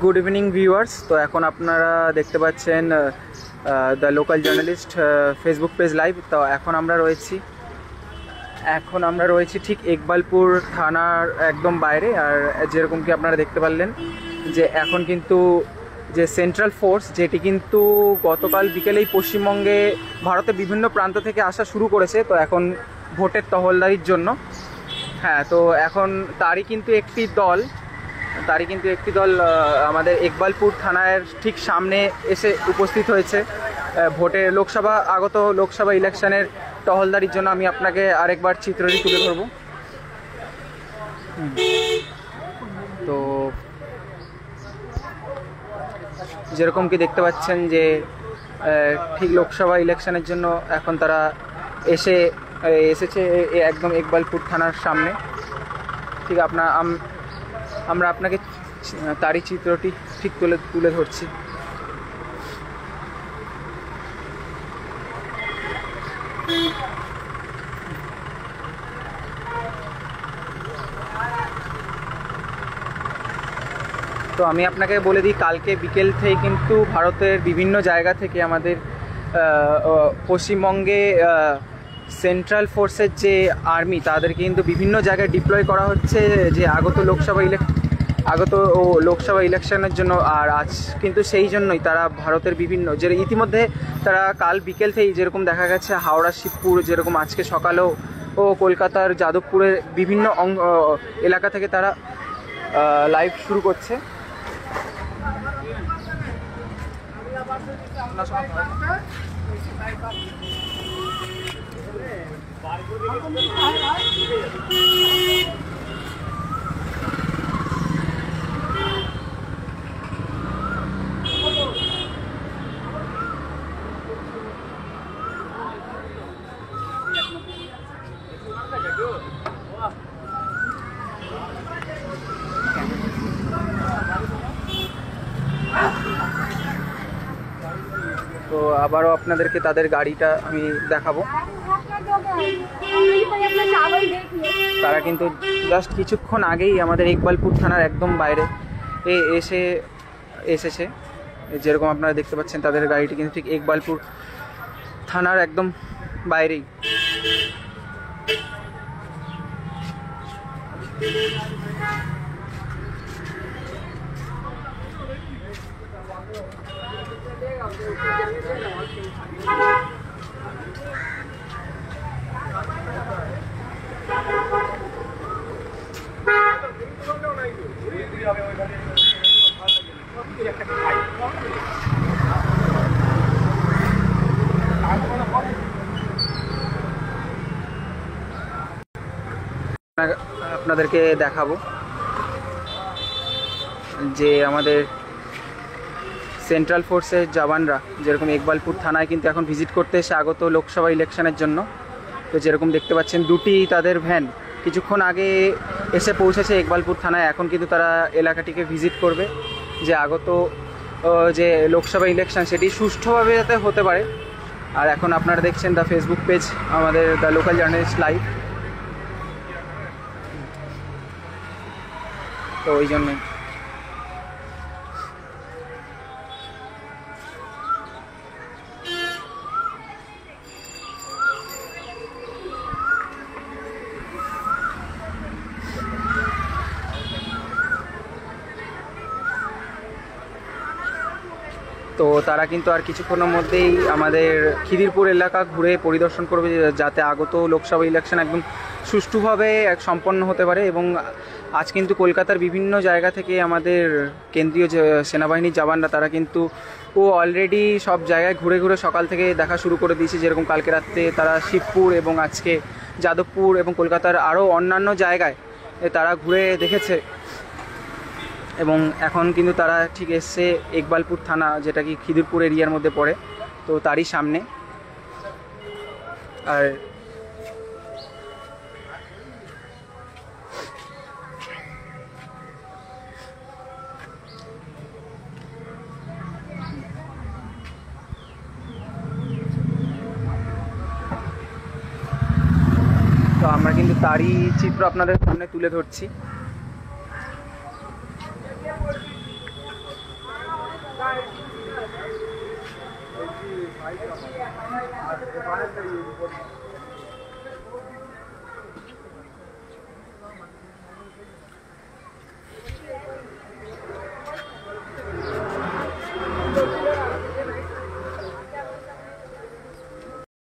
Good evening viewers. তো এখন আপনারা দেখতে পাচ্ছেন the local journalist Facebook page live. তো এখন আমরা রয়েছি ঠিক ইকবালপুর থানার একদম বাইরে। আর যেরকম কি আপনারা দেখতে পারলেন যে এখন কিন্তু যে সেন্ট্রাল ফোর্স, যেটি কিন্তু গতকাল বিকেলেই পশ্চিমবঙ্গে ভারতের বিভিন্ন প্রান্ত থেকে আসা শুরু করেছে, তো এখন ভোটের টহলদারির জন্য। হ্যাঁ, তো এখন তারই কিন্তু একটি দল আমাদের ইকবালপুর থানার ঠিক সামনে এসে উপস্থিত হয়েছে ভোটে আগত লোকসভা ইলেকশনের টহলদারির জন্য। আমি আপনাকে আরেকবার চিত্রটি তুলে ধরব। তো যেরকম কি দেখতে পাচ্ছেন যে ঠিক লোকসভা ইলেকশনের জন্য এখন তারা এসেছে একদম ইকবালপুর থানার সামনে। ঠিক আমরা আপনাকে তারই চিত্রটি ঠিক তুলে ধরছি। তো আমি আপনাকে বলে দিই, কালকে বিকেল থেকে কিন্তু ভারতের বিভিন্ন জায়গা থেকে আমাদের পশ্চিমবঙ্গে সেন্ট্রাল ফোর্সের যে আর্মি, তাদেরকে কিন্তু বিভিন্ন জায়গায় ডিপ্লয় করা হচ্ছে যে আগত লোকসভা ইলেকশনের জন্য। আর আজ কিন্তু সেই জন্যই তারা ভারতের বিভিন্ন ইতিমধ্যে তারা কাল বিকেল থেকেই যেরকম দেখা গেছে হাওড়া, শিবপুর, যেরকম আজকে সকালেও কলকাতার যাদবপুরের বিভিন্ন এলাকা থেকে তারা লাইভ শুরু করছে। তো আবারও আপনাদেরকে তাদের গাড়িটা আমি দেখাবো। তারা কিন্তু জাস্ট কিছুক্ষণ আগেই আমাদের ইকবালপুর থানার একদম বাইরে এসেছে। যেরকম আপনারা দেখতে পাচ্ছেন তাদের গাড়িটি কিন্তু ঠিক ইকবালপুর থানার একদম বাইরেই। আপনাদেরকে দেখাবো যে আমাদের সেন্ট্রাল ফোর্সের জওয়ানরা যেরকম ইকবালপুর থানায় কিন্তু এখন ভিজিট করতে এসে আগত লোকসভা ইলেকশনের জন্য। তো যেরকম দেখতে পাচ্ছেন দুটি তাদের ভ্যান কিছুক্ষণ আগে এসে পৌঁছেছে ইকবালপুর থানায়। এখন কিন্তু তারা এলাকাটিকে ভিজিট করবে যে আগত যে লোকসভা ইলেকশন সেটি সুষ্ঠুভাবে যাতে হতে পারে। আর এখন আপনারা দেখছেন দ্য ফেসবুক পেজ আমাদের দ্য লোকাল জার্নালিস্ট লাইভ। তো ওই জন্যে তো তারা কিন্তু আর কিছুক্ষণের মধ্যেই আমাদের খিদিরপুর এলাকা ঘুরে পরিদর্শন করবে যাতে আগত লোকসভা ইলেকশন একদম সুষ্ঠুভাবে সম্পন্ন হতে পারে। এবং আজ কিন্তু কলকাতার বিভিন্ন জায়গা থেকে আমাদের কেন্দ্রীয় সেনাবাহিনীর জওয়ানরা তারা কিন্তু অলরেডি সব জায়গায় ঘুরে ঘুরে সকাল থেকে দেখা শুরু করে দিয়েছে। যেরকম কালকে রাত্রে তারা শিবপুর এবং আজকে যাদবপুর এবং কলকাতার আরও অন্যান্য জায়গায় তারা ঘুরে দেখেছে। এবং এখন কিন্তু তারা ঠিক এসছে ইকবালপুর থানা, যেটা কি খিদিরপুর এরিয়ার মধ্যে পড়ে, তো তারই সামনে। আর তো আমরা কিন্তু তারই চিত্র আপনাদের সামনে তুলে ধরছি।